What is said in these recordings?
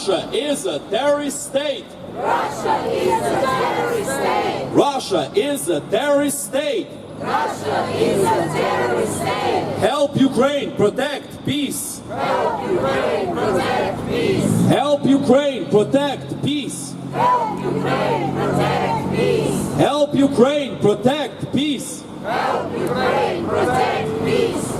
Russia is a terrorist state. Russia is a terrorist state. Russia is a terrorist state. Russia is a terrorist state. Help Ukraine protect peace. Help Ukraine protect peace. Help Ukraine protect peace. Help Ukraine protect peace. Help Ukraine protect peace. Help Ukraine protect peace.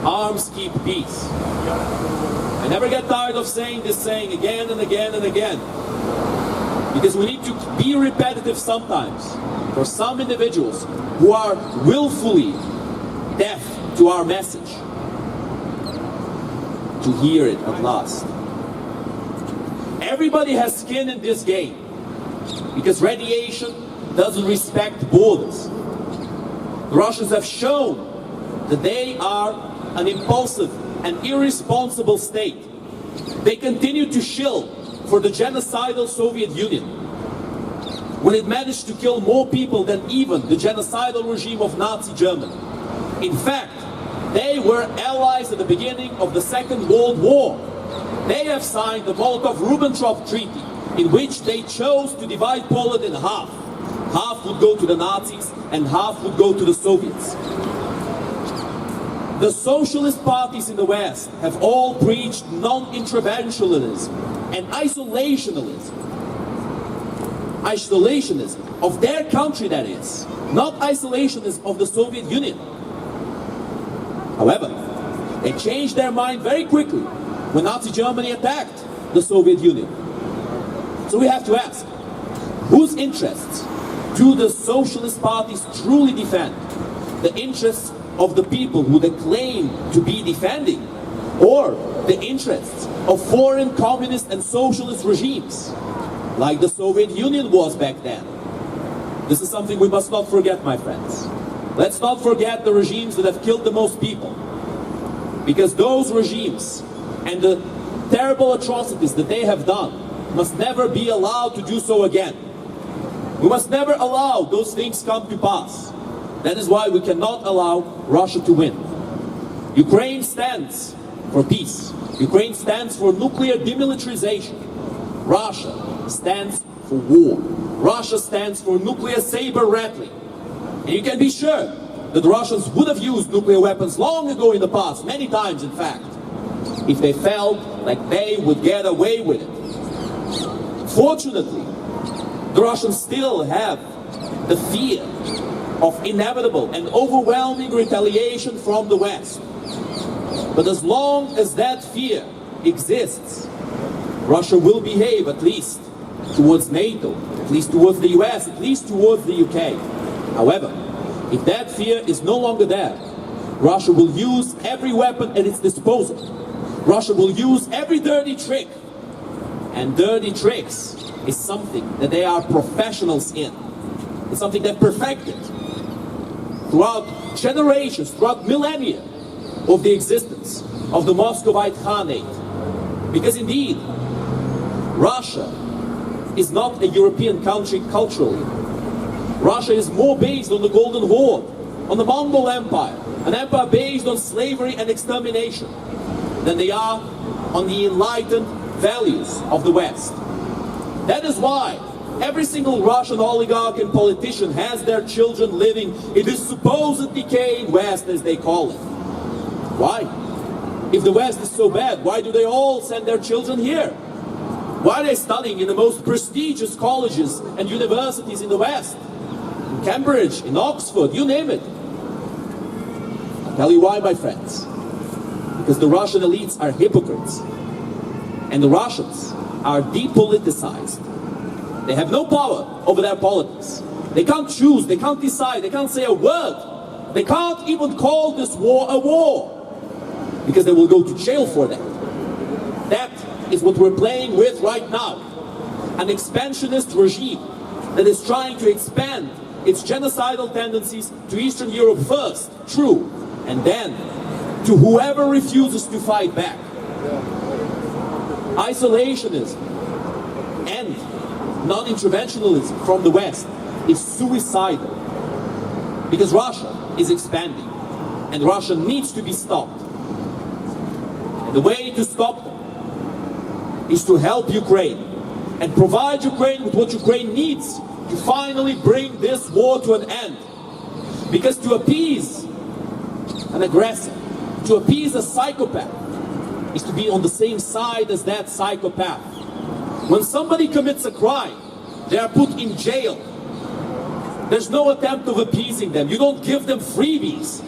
Arms keep peace. I never get tired of saying this saying again and again and again. Because we need to be repetitive sometimes. For some individuals who are willfully deaf to our message, to hear it at last. Everybody has skin in this game, because radiation doesn't respect borders. The Russians have shown that they are an impulsive and irresponsible state. They continue to shill for the genocidal Soviet Union, when it managed to kill more people than even the genocidal regime of Nazi Germany. In fact, they were allies at the beginning of the Second World War. They have signed the Molotov-Ribbentrop Treaty, in which they chose to divide Poland in half. Half would go to the Nazis and half would go to the Soviets. The socialist parties in the West have all preached non-interventionism and isolationism of their country, that is, not isolationism of the Soviet Union. However, they changed their mind very quickly when Nazi Germany attacked the Soviet Union. So we have to ask, whose interests do the socialist parties truly defend? The interests of the people who they claim to be defending, or the interests of foreign communist and socialist regimes, like the Soviet Union was back then? This is something we must not forget, my friends. Let's not forget the regimes that have killed the most people, because those regimes and the terrible atrocities that they have done must never be allowed to do so again. We must never allow those things come to pass. That is why we cannot allow Russia to win. Ukraine stands for peace. Ukraine stands for nuclear demilitarization. Russia stands for war. Russia stands for nuclear saber rattling. And you can be sure that the Russians would have used nuclear weapons long ago in the past, many times in fact, if they felt like they would get away with it. Fortunately, the Russians still have the fear of inevitable and overwhelming retaliation from the West. But as long as that fear exists, Russia will behave, at least towards NATO, at least towards the US, at least towards the UK. However, if that fear is no longer there, Russia will use every weapon at its disposal. Russia will use every dirty trick. And dirty tricks is something that they are professionals in. It's something they've perfected throughout generations, throughout millennia of the existence of the Muscovite Khanate. Because indeed, Russia is not a European country culturally. Russia is more based on the Golden Horde, on the Mongol Empire, an empire based on slavery and extermination, than they are on the enlightened values of the West. That is why every single Russian oligarch and politician has their children living in this supposed decaying West, as they call it. Why? If the West is so bad, why do they all send their children here? Why are they studying in the most prestigious colleges and universities in the West? In Cambridge, in Oxford, you name it. I'll tell you why, my friends. Because the Russian elites are hypocrites. And the Russians are depoliticized. They have no power over their politics. They can't choose, they can't decide, they can't say a word. They can't even call this war a war, because they will go to jail for that. That is what we're playing with right now. An expansionist regime that is trying to expand its genocidal tendencies to Eastern Europe first, true, and then to whoever refuses to fight back. Isolationism and non-interventionalism from the West is suicidal, because Russia is expanding and Russia needs to be stopped. And the way to stop them is to help Ukraine and provide Ukraine with what Ukraine needs to finally bring this war to an end. Because to appease an aggressor, to appease a psychopath, is to be on the same side as that psychopath. When somebody commits a crime, they are put in jail. There's no attempt of appeasing them. You don't give them freebies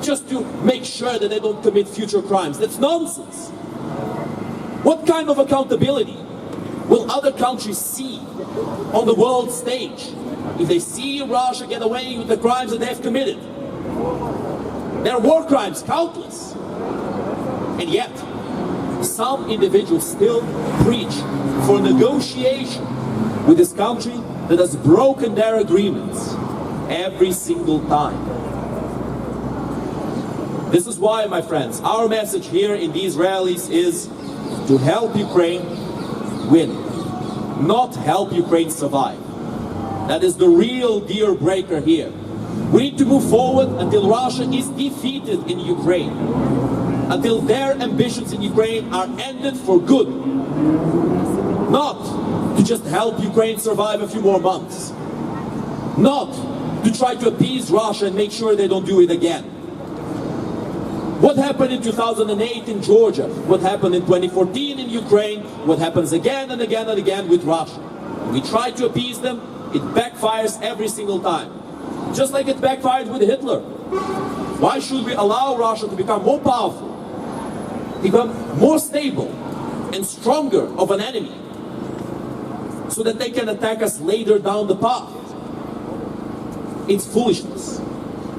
just to make sure that they don't commit future crimes. That's nonsense. What kind of accountability will other countries see on the world stage if they see Russia get away with the crimes that they've committed? There are war crimes, countless. And yet, some individuals still preach for negotiation with this country that has broken their agreements every single time. This is why, my friends, our message here in these rallies is to help Ukraine win, not help Ukraine survive. That is the real deal breaker here. We need to move forward until Russia is defeated in Ukraine, until their ambitions in Ukraine are ended for good, not to just help Ukraine survive a few more months, not to try to appease Russia and make sure they don't do it again. What happened in 2008 in Georgia, what happened in 2014 in Ukraine, what happens again and again and again with Russia. We try to appease them, it backfires every single time. Just like it backfired with Hitler. Why should we allow Russia to become more powerful, become more stable and stronger of an enemy, so that they can attack us later down the path? It's foolishness.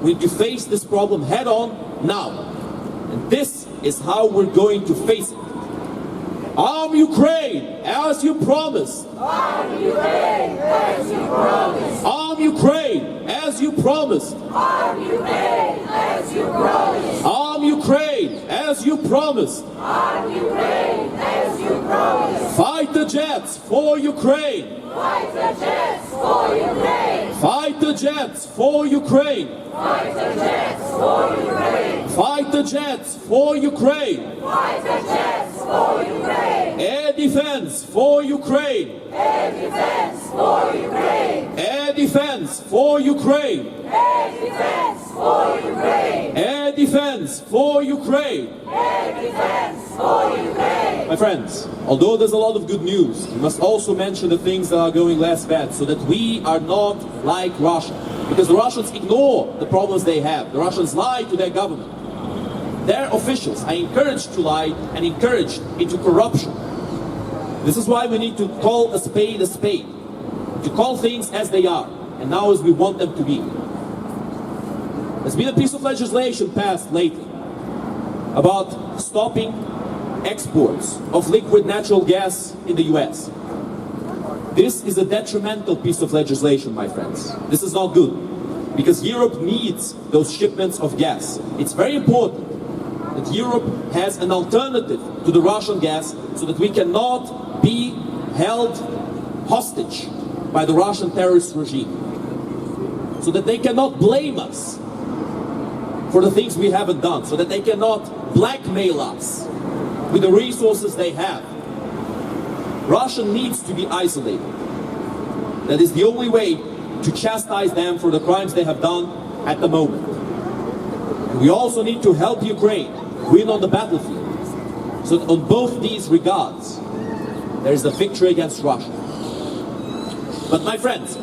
We need to face this problem head on now. And this is how we're going to face it. Arm Ukraine as you promised. Arm Ukraine as you promised. Arm Ukraine as you promised. Arm Ukraine as you promised. Arm Ukraine as you promised. Arm Ukraine as you promised. Fight the jets for Ukraine. Fight the jets for Ukraine. Fight the jets for Ukraine. Fight the jets for Ukraine. Fight the jets for Ukraine. Fight the jets for Ukraine. Air defense for Ukraine. Air defense for Ukraine. Air defense for Ukraine. Air defense for Ukraine. Air defense for Ukraine. Air defense for Ukraine. My friends, although there's a lot of good news, we must also mention the things that are going less bad so that we are not like Russia. Because the Russians ignore the problems they have. The Russians lie to their government. Their officials are encouraged to lie and encouraged into corruption. This is why we need to call a spade, to call things as they are, and now as we want them to be. There's been a piece of legislation passed lately about stopping exports of liquid natural gas in the US. This is a detrimental piece of legislation, my friends. This is not good, because Europe needs those shipments of gas. It's very important that Europe has an alternative to the Russian gas so that we cannot be held hostage by the Russian terrorist regime, so that they cannot blame us for the things we haven't done, so that they cannot blackmail us with the resources they have. Russia needs to be isolated. That is the only way to chastise them for the crimes they have done at the moment. And we also need to help Ukraine win on the battlefield, so that on both these regards, there is a victory against Russia. But my friends,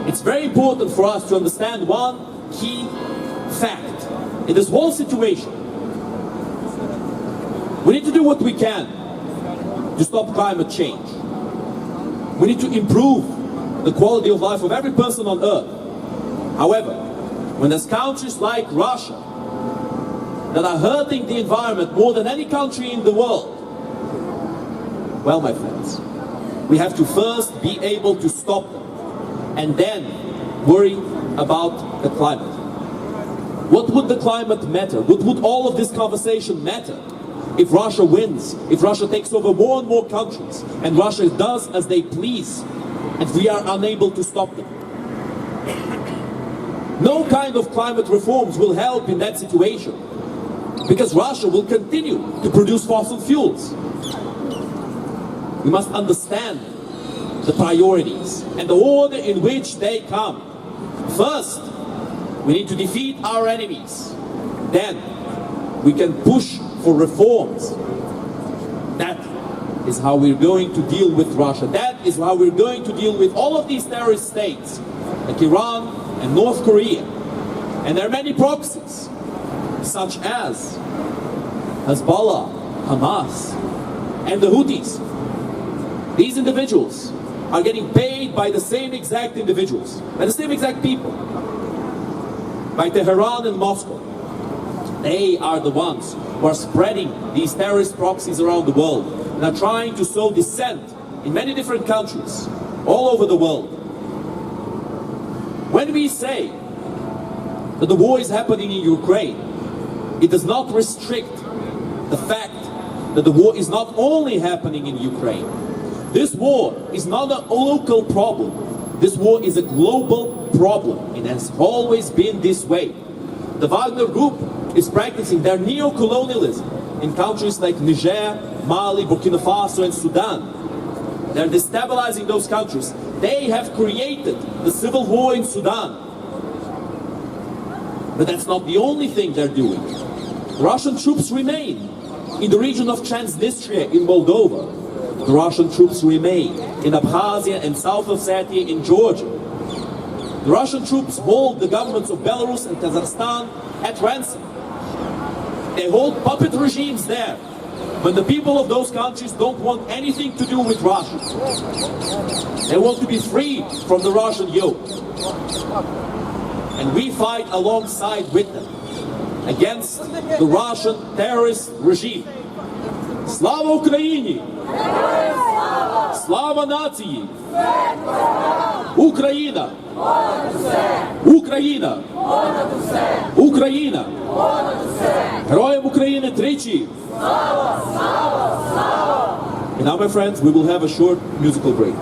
it's very important for us to understand one key fact in this whole situation. We need to do what we can to stop climate change. We need to improve the quality of life of every person on earth. However, when there's countries like Russia that are hurting the environment more than any country in the world, well, my friends, we have to first be able to stop them and then worry about the climate. What would the climate matter? What would all of this conversation matter if Russia wins, if Russia takes over more and more countries, and Russia does as they please, and we are unable to stop them? No kind of climate reforms will help in that situation, because Russia will continue to produce fossil fuels. We must understand the priorities and the order in which they come. First, we need to defeat our enemies. Then, we can push for reforms. That is how we're going to deal with Russia. That is how we're going to deal with all of these terrorist states, like Iran and North Korea. And there are many proxies, such as Hezbollah, Hamas, and the Houthis. These individuals are getting paid by the same exact individuals, by the same exact people, by Tehran and Moscow. They are the ones who are spreading these terrorist proxies around the world and are trying to sow dissent in many different countries all over the world. When we say that the war is happening in Ukraine, it does not restrict the fact that the war is not only happening in Ukraine. This war is not a local problem. This war is a global problem. It has always been this way. The Wagner Group is practicing their neo-colonialism in countries like Niger, Mali, Burkina Faso, and Sudan. They're destabilizing those countries. They have created the civil war in Sudan. But that's not the only thing they're doing. Russian troops remain in the region of Transnistria in Moldova. The Russian troops remain in Abkhazia and South Ossetia in Georgia. The Russian troops hold the governments of Belarus and Kazakhstan at ransom. They hold puppet regimes there when the people of those countries don't want anything to do with Russia. They want to be free from the Russian yoke. And we fight alongside with them against the Russian terrorist regime. Slava Ukraini! Slava нації! Україна! Україна! Україна! Героям України тричі! And now, my friends, we will have a short musical break.